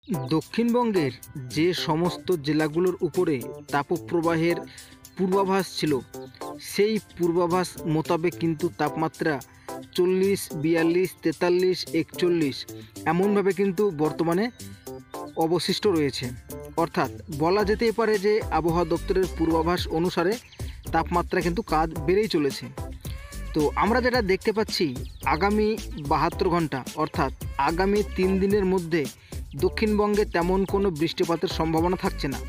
দক্ষিণবঙ্গের যে সমস্ত জেলাগুলোর উপরে তাপপ্রবাহের পূর্বাভাস ছিল, সেই পূর্বাভাস মোতাবেক কিন্তু তাপমাত্রা 40, 42, 43, 41 এমনভাবে কিন্তু বর্তমানে অবশিষ্ট রয়েছে। অর্থাৎ বলা যেতেই পারে যে আবহাওয়া দপ্তরের পূর্বাভাস অনুসারে তাপমাত্রা কিন্তু কাজ বেড়েই চলেছে। তো আমরা যেটা দেখতে পাচ্ছি, আগামী 72 ঘন্টা অর্থাৎ আগামী 3 দিনের মধ্যে দক্ষিণবঙ্গে তেমন কোনো বৃষ্টিপাতের সম্ভাবনা থাকছে না।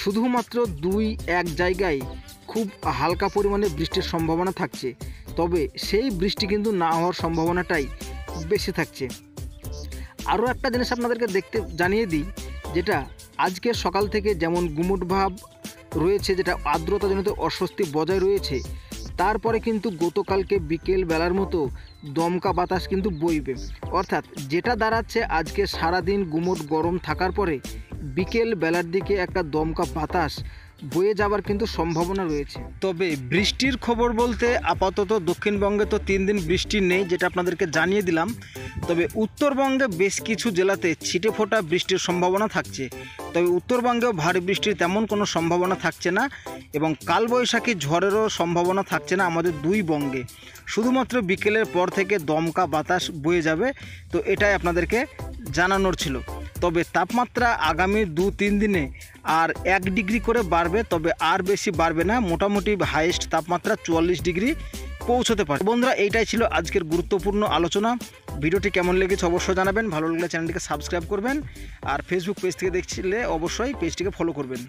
শুধুমাত্র 2-1 জায়গায় খুব হালকা পরিমাণে বৃষ্টির সম্ভাবনা থাকছে, তবে সেই বৃষ্টি কিন্তু না হওয়ার সম্ভাবনাটাই বেশি থাকছে। আরও একটা জিনিস আপনাদেরকে জানিয়ে দিই, যেটা আজকে সকাল থেকে যেমন গুমোট ভাব রয়েছে, যেটা আর্দ্রতাজনিত অস্বস্তি বজায় রয়েছে, তারপরে কিন্তু গতকালকে বিকেল বেলার মতো দমকা বাতাস কিন্তু বইবে। অর্থাৎ যেটা দাঁড়াচ্ছে আজকে সারাদিন গুমোট গরম থাকার পরে বিকেল বেলার দিকে একটা দমকা বাতাস বয়ে যাওয়ার কিন্তু সম্ভাবনা রয়েছে। তবে বৃষ্টির খবর বলতে আপাতত দক্ষিণবঙ্গে তো 3 দিন বৃষ্টি নেই, যেটা আপনাদেরকে জানিয়ে দিলাম। তবে উত্তরবঙ্গে বেশ কিছু জেলাতে ছিটে ফোটা বৃষ্টির সম্ভাবনা থাকছে। তবে উত্তরবঙ্গেও ভারী বৃষ্টির তেমন কোনো সম্ভাবনা থাকছে না, এবং কালবৈশাখী ঝড়েরও সম্ভাবনা থাকছে না আমাদের 2 বঙ্গে। শুধুমাত্র বিকেলের পর থেকে দমকা বাতাস বয়ে যাবে। তো এটাই আপনাদেরকে জানানোর ছিল। তবে তাপমাত্রা আগামী 2-3 দিনে আর 1 ডিগ্রি করে বাড়বে, তবে আর বেশি বাড়বে না। মোটামুটি হাইয়েস্ট তাপমাত্রা 44 ডিগ্রি পৌঁছতে পারে। বন্ধুরা, এইটাই ছিল আজকের গুরুত্বপূর্ণ আলোচনা। ভিডিওটি কেমন লেগেছে অবশ্যই জানাবেন। ভালো লাগলে চ্যানেলটিকে সাবস্ক্রাইব করবেন, আর ফেসবুক পেজ থেকে দেখছিলে অবশ্যই পেজটিকে ফলো করবেন।